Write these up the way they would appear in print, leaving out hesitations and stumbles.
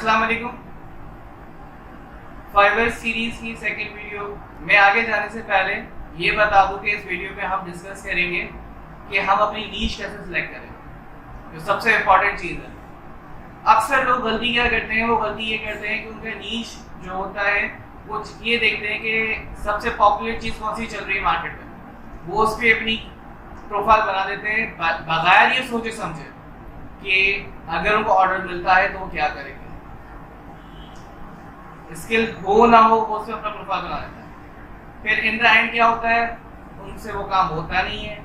अस्सलाम वालेकुम। Fibre series की सेकंड वीडियो में आगे जाने से पहले ये बता दूं कि इस वीडियो में हम डिस्कस करेंगे कि हम अपनी नीश कैसे सिलेक्ट करें, जो सबसे इम्पोर्टेंट चीज़ है। अक्सर लोग गलती क्या करते हैं, वो गलती ये करते हैं कि उनका नीश जो होता है वो ये देखते हैं कि सबसे पॉपुलर चीज़ कौन सी चल रही है मार्केट में, वो उस पर अपनी प्रोफाइल बना देते हैं बगैर ये सोचे समझे कि अगर उनको ऑर्डर मिलता है तो वो क्या करेंगे। स्किल हो ना हो वो उससे अपना प्रोफाइल बना देता है, फिर इन द एंड क्या होता है, उनसे वो काम होता नहीं है,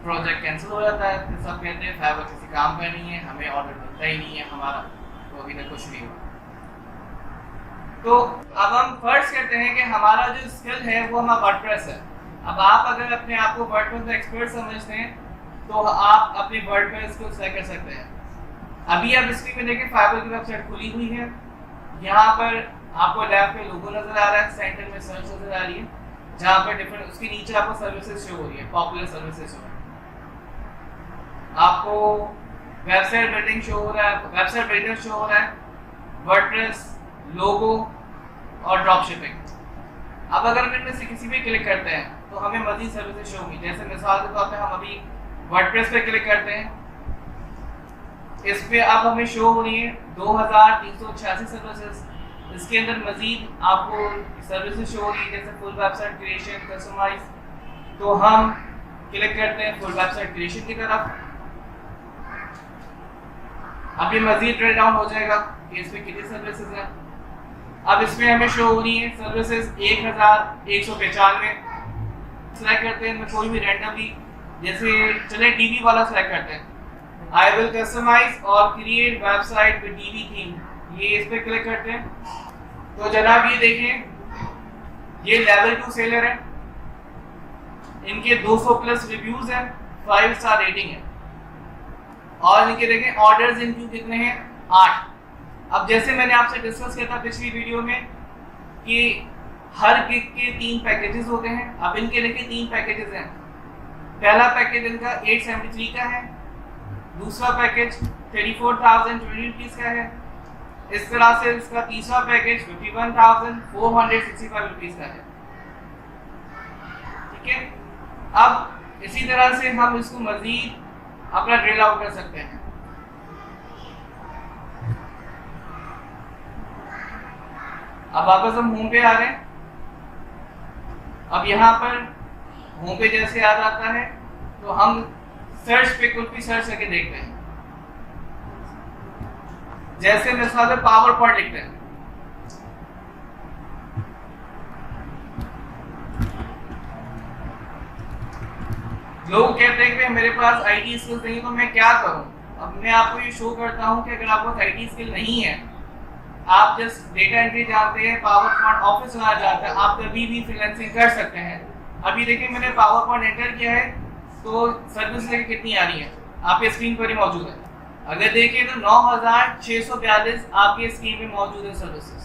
प्रोजेक्ट कैंसिल हो जाता है, फिर सब कहते हैं फाइवर किसी काम का नहीं है, हमें ऑर्डर मिलता ही नहीं है हमारा, तो अभी तक कुछ नहीं हुआ। तो अब हम फर्ज करते हैं कि हमारा जो स्किल है वो हमारा वर्डप्रेस है। अब आप अगर अपने आप को वर्डप्रेस में एक्सपर्ट समझते हैं तो आप अपने वर्डप्रेस को सेलेक्ट कर सकते हैं। अभी आप स्क्रीन में देखें फाइवर की वेबसाइट खुली हुई है, यहाँ पर आपको लेफ्ट में लोगो नजर आ रहा है, सेंटर में सर्च नजर आ रही है, जहाँ पर डिफरेंट उसके नीचे आपको सर्विसेज शो हो रही है, पॉपुलर सर्विसेज शो हो रही है, आपको वेबसाइट बिल्डिंग शो हो रहा है, वेबसाइट बिल्डर शो हो रहा है, वर्डप्रेस, लोगो और ड्रॉप शिपिंग। अब अगर हम इनमें से किसी पे क्लिक करते हैं तो हमें मजीद सर्विसेज शो होंगी। जैसे मिसाल के तौर पे हम अभी वर्डप्रेस पे क्लिक करते हैं, इस पे अब हमें शो हो रही है 2386 सर्विसेज। इसके अंदर मजीद आपको सर्विसेज शो हो रही है, जैसे फुल वेबसाइट क्रिएशन, कस्टमाइज। तो हम क्लिक करते हैं फुल वेबसाइट क्रिएशन की तरफ। अब ये मजीद ड्रिल डाउन हो जाएगा कि इसमें कितनी सर्विसेज हैं। अब इसमें हमें शो हो रही है सर्विसेज 1195। सेलेक्ट करते हैं कोई भी रैंडमली, जैसे चले डीबी वाला सेलेक्ट करते हैं, आई विल कस्टमाइज और create website with dB theme, ये इस पे क्लिक करते हैं। तो जनाब ये देखें, ये लेवल 2 सेलर है, इनके 200 प्लस रिव्यूज हैं, 5 स्टार रेटिंग है, और इनके देखें ऑर्डर्स इनके कितने हैं, 8। अब जैसे मैंने आपसे डिस्कस किया था पिछली वीडियो में कि हर गिग के 3 पैकेजेस होते हैं। अब इनके देखिए 3 पैकेजेस हैं। पहला पैकेज इनका 873 का है, दूसरा पैकेज 34,020 रुपीज़ का है, इस तरह से इसका तीसरा पैकेज 51,465 रुपीज़ का है। ठीक है, अब इसी तरह से हम इसको मजीद अपना ड्रिल आउट कर सकते हैं। अब वापस हम होम पे आ रहे हैं। अब यहाँ पर होम पे जैसे याद आता है तो हम सर्च पे कुछ भी सर्च करके देखते हैं। जैसे मिसाल में पावर पॉइंट लिखते हैं, लोग कहते हैं कि मेरे पास आईटी स्किल्स नहीं, तो मैं क्या करूं। अब मैं आपको ये शो करता हूं कि अगर आपके पास आईटी स्किल नहीं है, आप जस्ट डेटा एंट्री जानते हैं, पावर पॉइंट ऑफिस चलाना जानते हैं, आप कभी भी फ्रीलांसिंग कर सकते हैं। अभी देखिए मैंने पावर पॉइंट एंटर किया है तो सर्विस लेके कितनी आ रही है आपके स्क्रीन पर ही मौजूद है। अगर देखिए तो 9642 आपके स्क्रीन में मौजूद है सर्विसेज।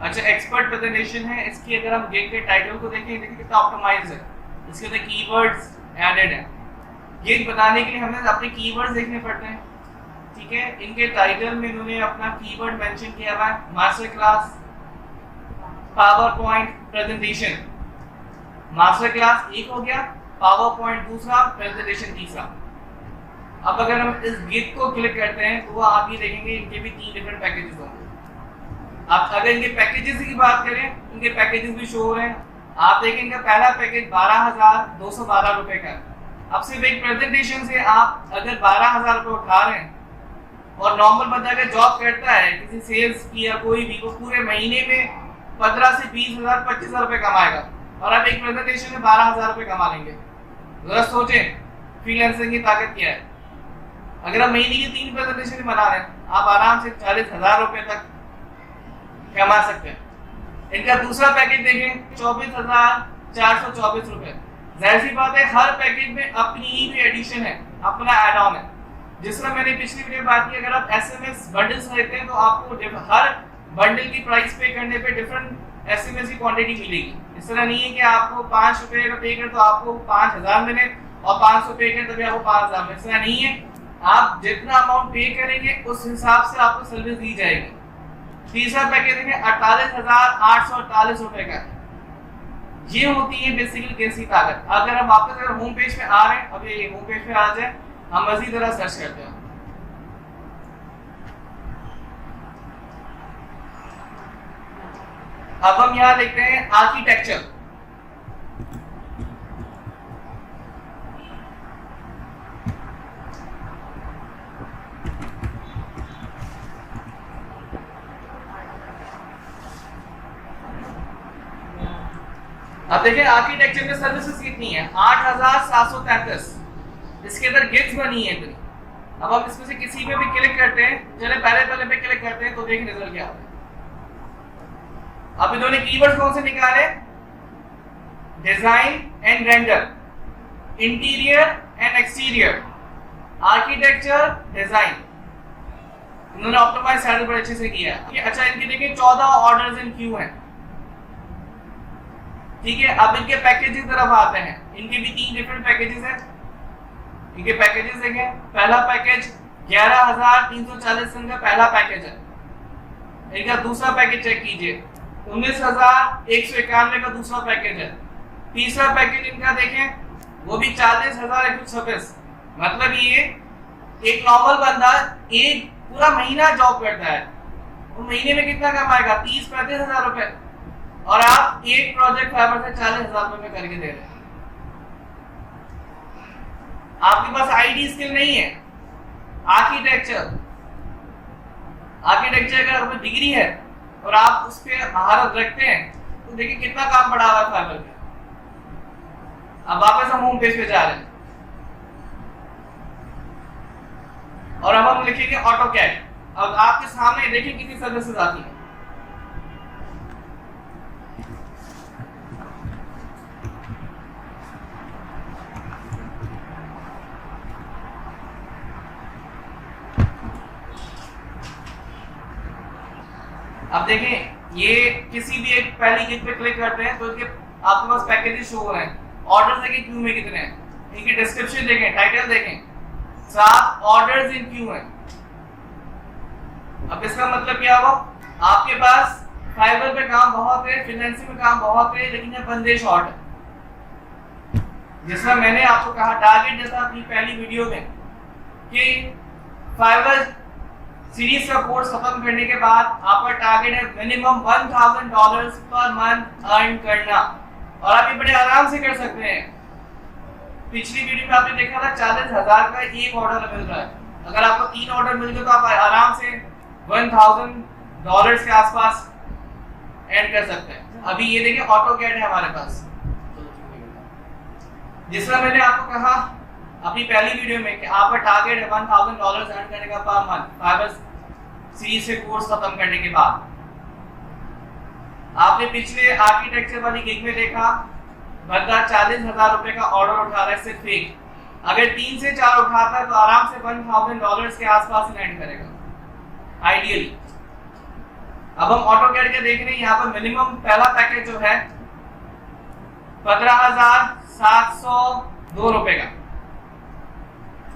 अच्छा, एक्सपर्ट प्रेजेंटेशन है इसकी। अगर हम गिग के टाइटल को देखें, देखिए कितना ऑप्टिमाइज है, इसके अंदर कीवर्ड्स एडेड है। गिग बताने के लिए हमें अपने कीवर्ड्स देखने पड़ते हैं। ठीक है, इनके टाइटल में इन्होंने अपना कीवर्ड मेंशन किया हुआ है, master class power point presentation. Master class एक हो गया, पावर पॉइंट दूसरा, प्रेजेंटेशन तीसरा। अब अगर हम इस गिग को क्लिक करते हैं तो आप ये देखेंगे इनके भी 3 डिफरेंट पैकेजेस होंगे। आप अगर इनके पैकेजेस की बात करें, इनके पैकेजेस भी शो हो रहे हैं। आप देखें इनका पहला पैकेज 12,212 रुपए का। अब सिर्फ एक प्रेजेंटेशन से आप अगर 12,000 रुपए उठा रहे हैं, और नॉर्मल बंदा अगर जॉब करता है किसी सेल्स की या कोई भी, वो पूरे महीने में 15 से 20,000 25,000 रुपए कमाएगा, और आप एक प्रेजेंटेशन में 12,000 रुपए कमा लेंगे। जरा सोचें फ्रीलांसिंग की ताकत क्या है। अगर आप महीने की 3 प्रेजेंटेशन बना रहे हैं, आप आराम से 40,000 रुपए तक कमा सकते हैं। इनका दूसरा पैकेज देखें 24,424 रुपए। जाहिर सी बात है हर पैकेज में अपनी ही भी एडिशन है, अपना एड ऑन है। जिस तरह मैंने पिछली वीडियो में बात की, अगर आप एसएमएस बंडल्स लेते हैं तो आपको हर बंडल की प्राइस पे करने पे डिफरेंट एसएमएस की क्वांटिटी मिलेगी। इस तरह नहीं है कि आपको 5 रुपए का पे करें तो आपको 5,000 मिले और 500 पे करें तभी आपको 5,000 मिले। ऐसा नहीं है, आप जितना अमाउंट पे करेंगे उस हिसाब से आपको सर्विस दी जाएगी। तीसरा पैकेज देखें 48,848 रुपए का। ये होती है बेसिकली कैसी ताकत। अगर हम वापस अगर होम पेज पे आ रहे हैं, अब ये होम पेज पे आ जाए, हम मजीद जरा सर्च करते हैं। अब हम यहाँ देखते हैं आर्किटेक्चर। अब देखिए आर्किटेक्चर में सर्विसेज कितनी है, 8,733। इसके अंदर गिग्स बनी है इतनी। अब हम इसमें से किसी पे भी क्लिक करते हैं, चले पहले पे क्लिक करते हैं तो देख रिजल्ट क्या होता है। अब इन्होंने कीवर्ड्स कौन से निकाले, design and render, interior and exterior, architecture, design. इन्होंने ऑप्टिमाइज सैलरी बड़े अच्छे से किया है। अच्छा, इनके देखिए 14 ऑर्डर्स इन क्यू हैं, ठीक है। अब इनके पैकेज की तरफ आते हैं। इनके भी 3 डिफरेंट पैकेजेस हैं। इनके पैकेजेस देखें, पहला पैकेज 11,340 का पहला पैकेज है। इनका दूसरा पैकेज चेक कीजिए, 19,191 का दूसरा पैकेज है। तीसरा पैकेज इनका देखें, वो भी 40,126। मतलब ये एक नॉर्मल बंदा एक पूरा महीना जॉब करता है, वो महीने में कितना कमाएगा, 30-35 हजार रुपए, और आप एक प्रोजेक्ट फाइवर से 40,000 रुपए में करके दे रहे हैं। आपके पास आईटी स्किल नहीं है, आर्किटेक्चर अगर आपकी डिग्री है और आप उस पर महारत रखते हैं तो देखिए कितना काम बढ़ा हुआ है फाइवर पे। अब वापस हम होम पेज पे जा रहे हैं और अब हम लिखेंगे ऑटोकैड। अब आपके सामने देखिए कितनी सर्विसेज आती है। अब देखें, ये किसी भी एक पहली गिग पे क्लिक करते हैं तो इनके आपके पास पैकेजेस शो हो रहे हैं। ऑर्डर्स देखें क्यू में कितने हैं, इनकी डिस्क्रिप्शन देखें, टाइटल देखें, 7 ऑर्डर्स इन क्यू हैं। अब इसका मतलब क्या हुआ, आपके पास फाइवर पे काम बहुत है, फ्रीलांसिंग में काम बहुत है, लेकिन ये बंदे शॉर्ट है। जिसमें मैंने आपको कहा टारगेट जैसा अपनी पहली वीडियो में कि फाइवर सीरीज का कोर्स खत्म करने के बाद आपका टारगेट है मिनिमम $1,000 पर मंथ अर्न करना, और आप ये बड़े आराम से कर सकते हैं। पिछली वीडियो में आपने देखा था 40,000 का एक ऑर्डर मिल रहा है। अगर आपको 3 ऑर्डर मिल गए तो आप आराम से $1,000 के आसपास अर्न कर सकते हैं। अभी ये देखिए ऑटोकैड है हमारे पास, जिसमें मैंने आपको कहा अपनी पहली वीडियो में कि आपका टारगेट है $1,000 अर्न करने का पर मंथ फाइवर सीरीज से कोर्स खत्म करने के बाद। आपने पिछले आर्किटेक्चर वाली गिग में देखा बंदा 40,000 रुपए का ऑर्डर उठा रहा है सिर्फ एक। अगर 3 से 4 उठाता है तो आराम से $1,000 के आसपास लैंड करेगा आइडियली। अब हम ऑटोकैड के देख रहे हैं, यहाँ पर मिनिमम पहला पैकेज जो है 15,702 रुपए का,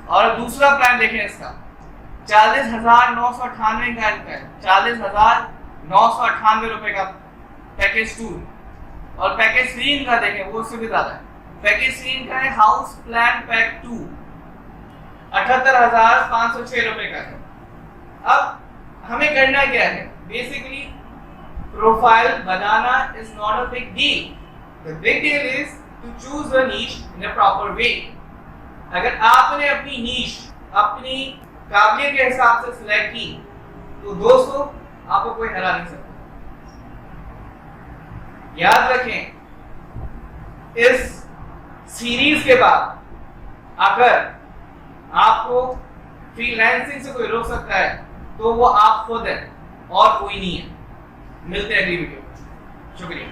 और दूसरा प्लान देखें इसका 40,998 का है, 40,998 रुपए का पैकेज 2। और पैकेज 3 का देखें वो उससे भी ज्यादा है। पैकेज 3 का है हाउस प्लान पैक 2, 78,506 रुपए का है। अब हमें करना क्या है, बेसिकली प्रोफाइल बनाना is not a big deal. The big deal is to choose a niche in a proper way. अगर आपने अपनी नीश अपनी काबिलियत के हिसाब से सिलेक्ट की तो दोस्तों आपको कोई हरा नहीं सकता। याद रखें, इस सीरीज के बाद अगर आपको फ्रीलांसिंग से कोई रोक सकता है तो वो आप खुद है और कोई नहीं है। मिलते हैं अगली वीडियो में। शुक्रिया।